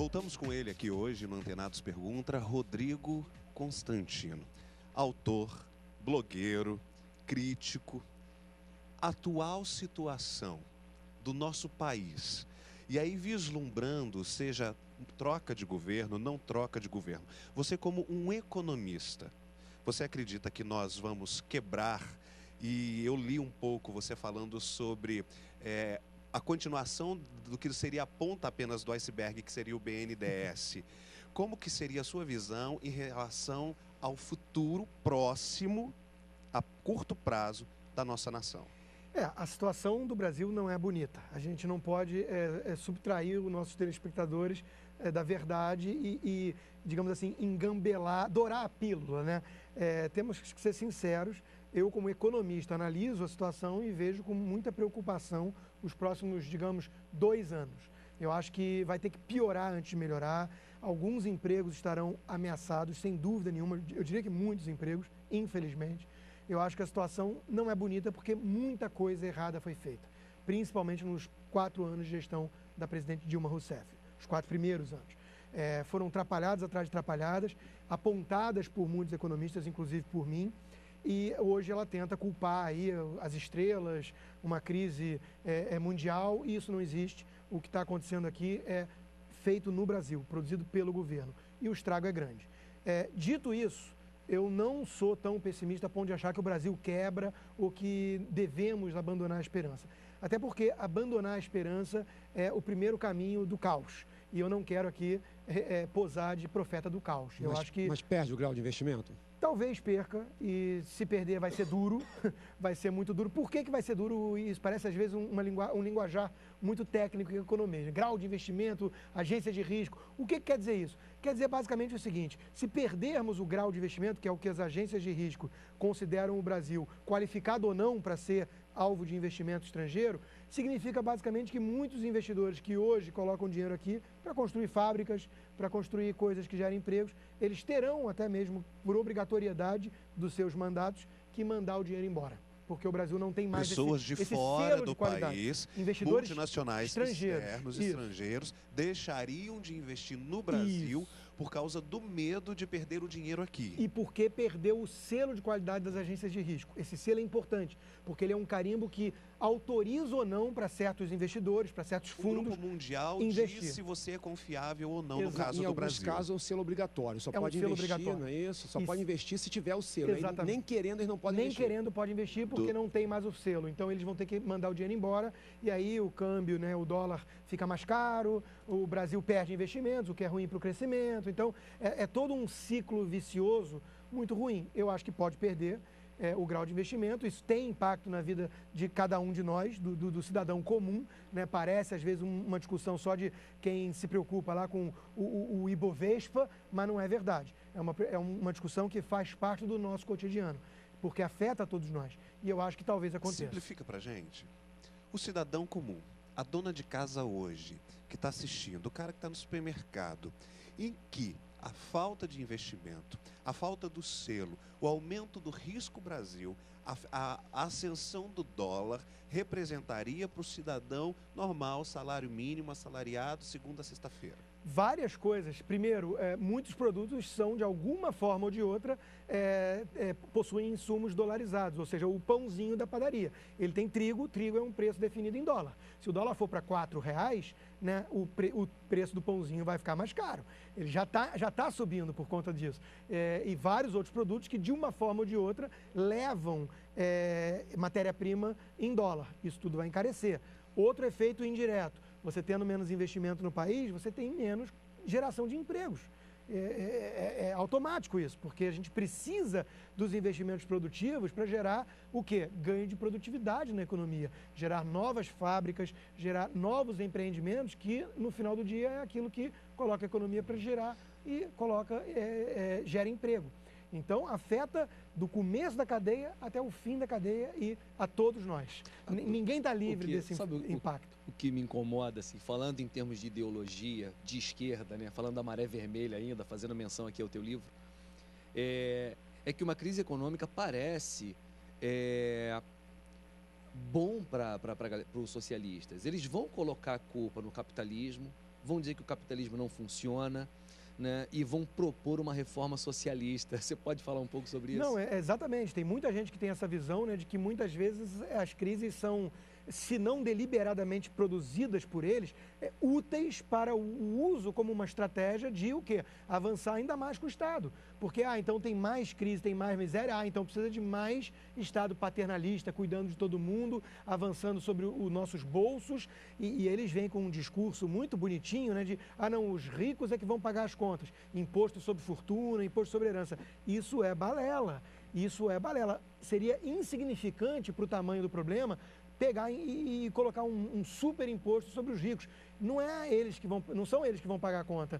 Voltamos com ele aqui hoje no Antenados Pergunta, Rodrigo Constantino. Autor, blogueiro, crítico. Atual situação do nosso país. E aí vislumbrando, seja troca de governo, não troca de governo. Você como um economista, você acredita que nós vamos quebrar? E eu li um pouco você falando sobre a continuação do que seria a ponta apenas do iceberg, que seria o BNDES. Como que seria a sua visão em relação ao futuro próximo, a curto prazo, da nossa nação? A situação do Brasil não é bonita. A gente não pode subtrair os nossos telespectadores da verdade e, digamos assim, engambelar, dourar a pílula, né? Temos que ser sinceros. Eu, como economista, analiso a situação e vejo com muita preocupação os próximos, digamos, 2 anos. Eu acho que vai ter que piorar antes de melhorar. Alguns empregos estarão ameaçados, sem dúvida nenhuma. Eu diria que muitos empregos, infelizmente. Eu acho que a situação não é bonita porque muita coisa errada foi feita, principalmente nos 4 anos de gestão da presidente Dilma Rousseff, os 4 primeiros anos. Foram trapalhadas atrás de trapalhadas, apontadas por muitos economistas, inclusive por mim, e hoje ela tenta culpar aí as estrelas, uma crise mundial, e isso não existe. O que está acontecendo aqui é feito no Brasil, produzido pelo governo, e o estrago é grande. Dito isso, eu não sou tão pessimista a ponto de achar que o Brasil quebra ou que devemos abandonar a esperança. Até porque abandonar a esperança é o primeiro caminho do caos. E eu não quero aqui posar de profeta do caos. Mas perde o grau de investimento? Talvez perca, e se perder vai ser duro, vai ser muito duro. Por que vai ser duro? Isso parece às vezes um linguajar muito técnico em economia. Grau de investimento, agência de risco. O que quer dizer isso? Quer dizer basicamente o seguinte: se perdermos o grau de investimento, que é o que as agências de risco consideram o Brasil qualificado ou não para ser alvo de investimento estrangeiro, significa basicamente que muitos investidores que hoje colocam dinheiro aqui para construir fábricas, para construir coisas que gerem empregos, eles terão até mesmo, por obrigatoriedade dos seus mandatos, que mandar o dinheiro embora. Porque o Brasil não tem mais pessoas de fora do país, investidores multinacionais estrangeiros, estrangeiros, deixariam de investir no Brasil por causa do medo de perder o dinheiro aqui. E porque perdeu o selo de qualidade das agências de risco. Esse selo é importante, porque ele é um carimbo que autoriza ou não para certos investidores, para certos fundos. O Grupo Mundial investir. diz se você é confiável ou não. No caso do Brasil. Em alguns casos é um selo obrigatório. Só pode investir, não é isso? Só pode investir se tiver o selo. Exatamente. Nem querendo eles não podem investir. Nem querendo pode investir porque não tem mais o selo. Então eles vão ter que mandar o dinheiro embora e aí o câmbio, né, o dólar fica mais caro, o Brasil perde investimentos, o que é ruim para o crescimento. Então é todo um ciclo vicioso muito ruim. Eu acho que pode perder o grau de investimento. Isso tem impacto na vida de cada um de nós, do cidadão comum, né? Parece às vezes uma discussão só de quem se preocupa lá com o Ibovespa, mas não é verdade. É uma discussão que faz parte do nosso cotidiano, porque afeta a todos nós. E eu acho que talvez aconteça. Simplifica pra gente. O cidadão comum, a dona de casa hoje, que está assistindo, o cara que está no supermercado, em que a falta de investimento, a falta do selo, o aumento do risco Brasil, a ascensão do dólar representaria para o cidadão normal, salário mínimo, assalariado, segunda a sexta-feira? Várias coisas. Primeiro, muitos produtos são, de alguma forma ou de outra, possuem insumos dolarizados, ou seja, o pãozinho da padaria. Ele tem trigo, trigo é um preço definido em dólar. Se o dólar for para R$4, né, o preço do pãozinho vai ficar mais caro. Ele já tá subindo por conta disso. E vários outros produtos que, de uma forma ou de outra, levam matéria-prima em dólar. Isso tudo vai encarecer. Outro efeito indireto: você tendo menos investimento no país, você tem menos geração de empregos. É automático isso, porque a gente precisa dos investimentos produtivos para gerar o quê? Ganho de produtividade na economia, gerar novas fábricas, gerar novos empreendimentos que, no final do dia, é aquilo que coloca a economia para gerar e gera emprego. Então, afeta do começo da cadeia até o fim da cadeia e a todos nós. Ninguém está livre desse impacto. O que me incomoda, assim, falando em termos de ideologia, de esquerda, né, falando da maré vermelha ainda, fazendo menção aqui ao teu livro, é que uma crise econômica parece bom para os socialistas. Eles vão colocar a culpa no capitalismo, vão dizer que o capitalismo não funciona, né, e vão propor uma reforma socialista. Você pode falar um pouco sobre isso? Não, exatamente. Tem muita gente que tem essa visão, né, de que muitas vezes as crises são, se não deliberadamente produzidas por eles, úteis para o uso como uma estratégia de o quê? Avançar ainda mais com o Estado. Porque, então tem mais crise, tem mais miséria, então precisa de mais Estado paternalista, cuidando de todo mundo, avançando sobre os nossos bolsos, e eles vêm com um discurso muito bonitinho, né, de, não, os ricos é que vão pagar as contas, imposto sobre fortuna, imposto sobre herança. Isso é balela, Seria insignificante para o tamanho do problema pegar e colocar um super imposto sobre os ricos. Não são eles que vão pagar a conta.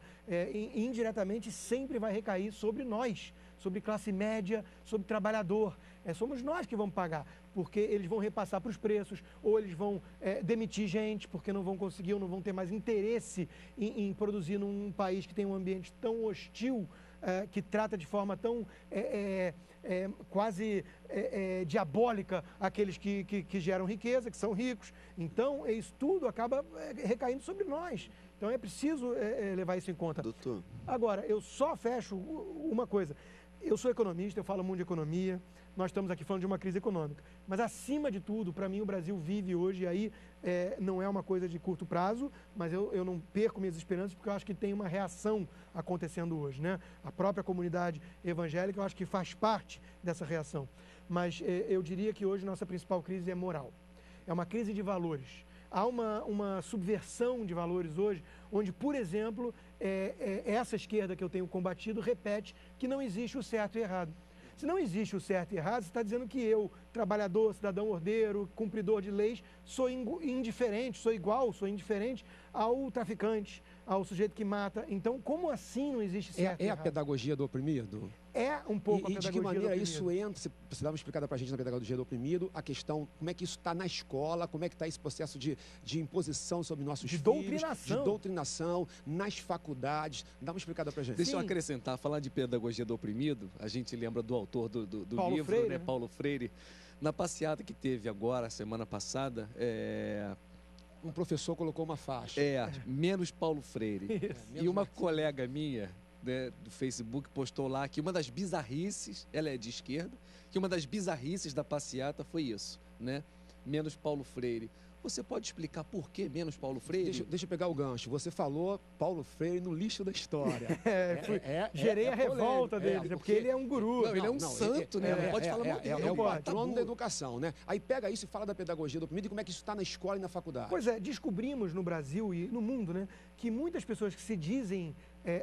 Indiretamente sempre vai recair sobre nós, sobre classe média, sobre trabalhador. Somos nós que vamos pagar, porque eles vão repassar para os preços, ou eles vão demitir gente, porque não vão conseguir ou não vão ter mais interesse em produzir num país que tem um ambiente tão hostil, que trata de forma tão quase diabólica aqueles que geram riqueza, que são ricos. Então, isso tudo acaba recaindo sobre nós. Então, é preciso levar isso em conta. Doutor. Agora, eu só fecho uma coisa. Eu sou economista, eu falo muito de economia, nós estamos aqui falando de uma crise econômica. Mas, acima de tudo, para mim, o Brasil vive hoje, e aí não é uma coisa de curto prazo, mas eu não perco minhas esperanças, porque eu acho que tem uma reação acontecendo hoje, né? A própria comunidade evangélica, eu acho que faz parte dessa reação. Mas eu diria que hoje nossa principal crise é moral. É uma crise de valores. Há uma subversão de valores hoje, onde, por exemplo, essa esquerda que eu tenho combatido repete que não existe o certo e o errado. Se não existe o certo e errado, você está dizendo que eu, trabalhador, cidadão ordeiro, cumpridor de leis, sou indiferente, sou igual, sou indiferente ao traficante, ao sujeito que mata. Então, como assim não existe certo e errado? É a pedagogia do oprimido? É um pouco a pedagogia do oprimido. E de que maneira isso entra, você dá uma explicada para a gente na pedagogia do oprimido, a questão, como é que isso está na escola, como é que está esse processo de imposição sobre nossos filhos, de doutrinação, nas faculdades, dá uma explicada para a gente. Deixa eu acrescentar, falar de pedagogia do oprimido, a gente lembra do autor do Paulo livro, Freire, né? Paulo Freire, na passeata que teve agora, semana passada, um professor colocou uma faixa. Menos Paulo Freire. E uma colega minha, né, do Facebook postou lá que uma das bizarrices, ela é de esquerda, que uma das bizarrices da passeata foi isso, né? Menos Paulo Freire. Você pode explicar por que menos Paulo Freire? Deixa eu pegar o gancho. Você falou Paulo Freire no lixo da história. Gerei a revolta dele, porque ele é um guru. Não, ele é um santo, né? Não pode falar mal dele. É o patrono da educação, né? Aí pega isso e fala da pedagogia do oprimido e como é que isso está na escola e na faculdade. Pois descobrimos no Brasil e no mundo, né, que muitas pessoas que se dizem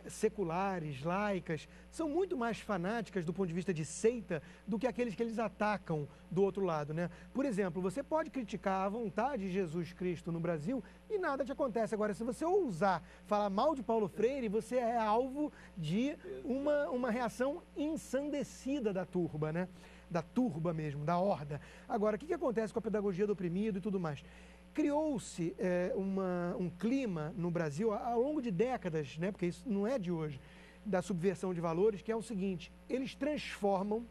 seculares, laicas, são muito mais fanáticas do ponto de vista de seita do que aqueles que eles atacam do outro lado, né? Por exemplo, você pode criticar a vontade de Jesus Cristo no Brasil e nada te acontece. Agora, se você ousar falar mal de Paulo Freire, você é alvo de uma reação ensandecida da turba, né? Da turba mesmo, da horda. Agora, o que acontece com a pedagogia do oprimido e tudo mais? Criou-se um clima no Brasil ao longo de décadas, né, porque isso não é de hoje, da subversão de valores, que é o seguinte: eles transformam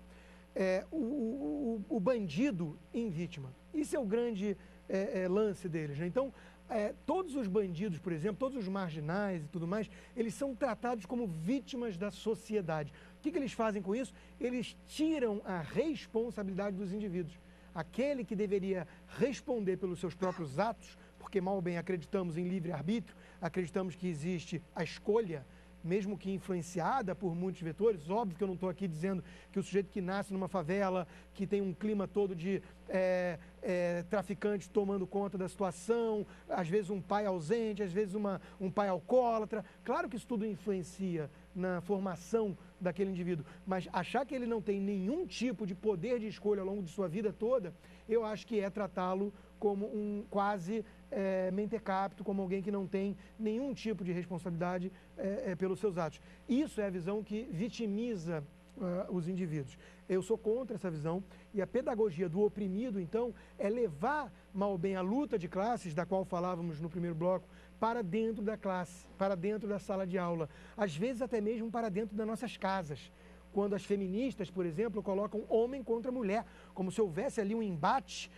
o bandido em vítima. Isso é o grande lance deles, né? Então, todos os bandidos, por exemplo, todos os marginais e tudo mais, eles são tratados como vítimas da sociedade. O que eles fazem com isso? Eles tiram a responsabilidade dos indivíduos. Aquele que deveria responder pelos seus próprios atos, porque mal ou bem acreditamos em livre-arbítrio, acreditamos que existe a escolha, mesmo que influenciada por muitos vetores. Óbvio que eu não estou aqui dizendo que o sujeito que nasce numa favela, que tem um clima todo de traficantes tomando conta da situação, às vezes um pai ausente, às vezes um pai alcoólatra. Claro que isso tudo influencia na formação daquele indivíduo, mas achar que ele não tem nenhum tipo de poder de escolha ao longo de sua vida toda, eu acho que é tratá-lo como um quase mentecapto, como alguém que não tem nenhum tipo de responsabilidade pelos seus atos. Isso é a visão que vitimiza os indivíduos. Eu sou contra essa visão, e a pedagogia do oprimido, então, é levar, mal ou bem, a luta de classes, da qual falávamos no primeiro bloco, para dentro da classe, para dentro da sala de aula, às vezes até mesmo para dentro das nossas casas. Quando as feministas, por exemplo, colocam homem contra mulher, como se houvesse ali um embate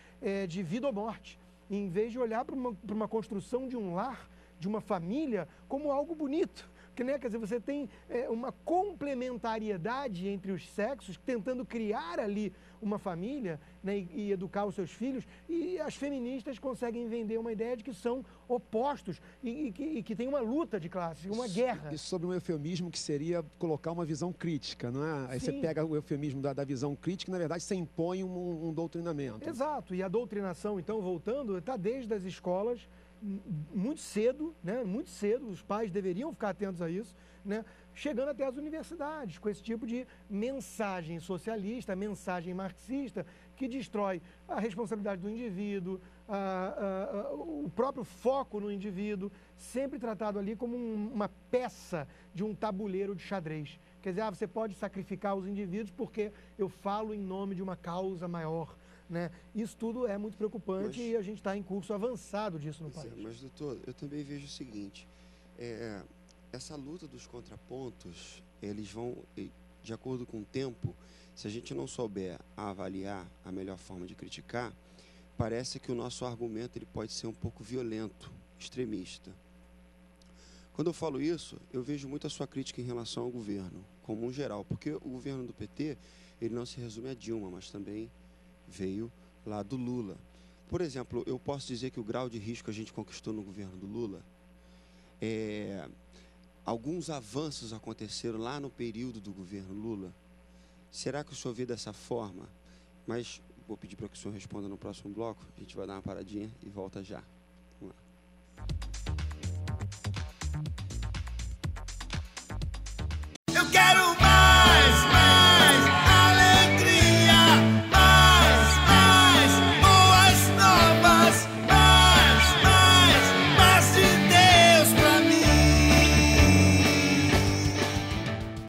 de vida ou morte, em vez de olhar para uma construção de um lar de uma família como algo bonito. Porque, né, quer dizer, você tem uma complementariedade entre os sexos, tentando criar ali uma família, né, e educar os seus filhos, e as feministas conseguem vender uma ideia de que são opostos e que tem uma luta de classes, uma guerra. Isso sobre um eufemismo que seria colocar uma visão crítica, não é? Aí Sim. Você pega o eufemismo da visão crítica e, na verdade, você impõe um doutrinamento. Exato, e a doutrinação, então, voltando, está desde as escolas, muito cedo, né? Muito cedo, os pais deveriam ficar atentos a isso, né? Chegando até as universidades, com esse tipo de mensagem socialista, mensagem marxista, que destrói a responsabilidade do indivíduo, o próprio foco no indivíduo, sempre tratado ali como uma peça de um tabuleiro de xadrez. Quer dizer, você pode sacrificar os indivíduos porque eu falo em nome de uma causa maior. Né? Isso tudo é muito preocupante e a gente está em curso avançado disso no país. Mas, doutor, eu também vejo o seguinte, essa luta dos contrapontos, eles vão, de acordo com o tempo, se a gente não souber avaliar a melhor forma de criticar, parece que o nosso argumento ele pode ser um pouco violento, extremista. Quando eu falo isso, eu vejo muito a sua crítica em relação ao governo, como um geral, porque o governo do PT, ele não se resume a Dilma, mas também veio lá do Lula. Por exemplo, eu posso dizer que o grau de risco a gente conquistou no governo do Lula. Alguns avanços aconteceram lá no período do governo Lula. Será que o senhor vê dessa forma? Mas vou pedir para que o senhor responda no próximo bloco. A gente vai dar uma paradinha e volta já. Vamos lá. Eu quero mais.